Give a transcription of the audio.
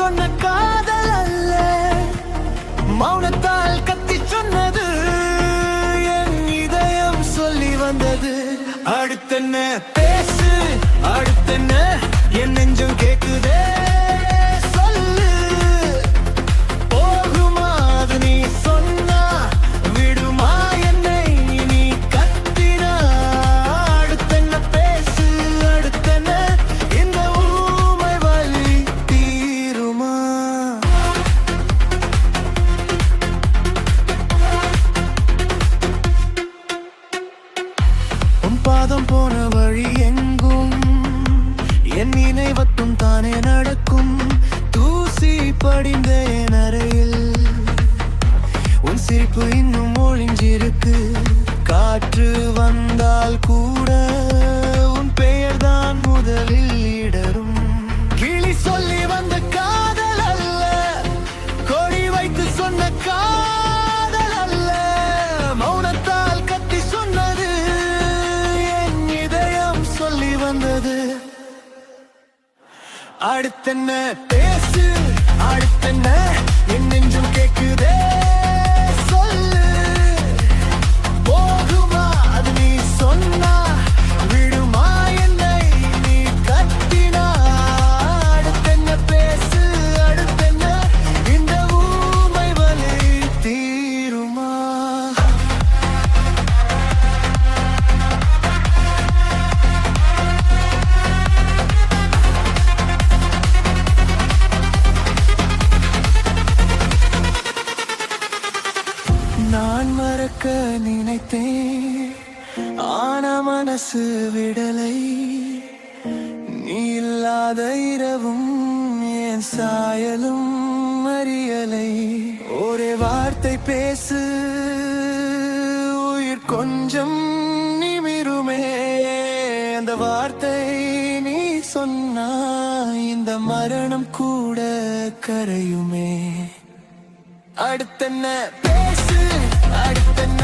சொன்ன காதல் அல்ல, மௌனத்தால் கத்தி சொன்னது என் இதயம் சொல்லி வந்தது. அடுத்தென்ன பேசு, அடுத்தென்ன என் நெஞ்சம் கேக்குதே சொல்லு. போகுமா அது நீ சொன்னா, விடுமா என்னை நீ கத்தினா. அடுத்தென்ன பேசு, அடுத்தென்ன இந்த ஊமை வலி தீருமா. உன் பாதம் போன வழி எங்கும் என் நினைவத்தும் தானே நடக்கும். தூசி படிந்த என் அறையில் உன் சிரிப்பு இன்னும் ஒளிஞ்சிருக்கு. காற்று வந்தால் கூட உன் பெயர் தான் முதலில் இடரும். கிளி சொல்லி வந்த காதல் அல்ல, கொடி வைத்து சொன்ன காதல் அல்ல, மௌனத்தால் கத்தி சொன்னது என் இதயம் சொல்லி வந்தது. அடுத்தென்ன பேசு, அடுத்தென்ன என் நெஞ்சம் கேக்குதே சொல்லு. போகுமா அது நீ சொன்னா, விடுமா என்னை நீ கத்தினா. அடுத்தென்ன பேசு, அடுத்தென்ன இந்த ஊமை வலி தீருமா. நான் மறக்க நினைத்தேன், ஆனா மனசு விடலை. நீ இல்லாத இரவும் என் சாயலும் அறியலை. ஒரே வார்த்தை பேசு, உயிர் கொஞ்சம் நிமிருமே. அந்த வார்த்தை நீ சொன்னா, இந்த மரணம் கூட கரையுமே. அடுத்தென்ன பேசு, அடுத்தென்ன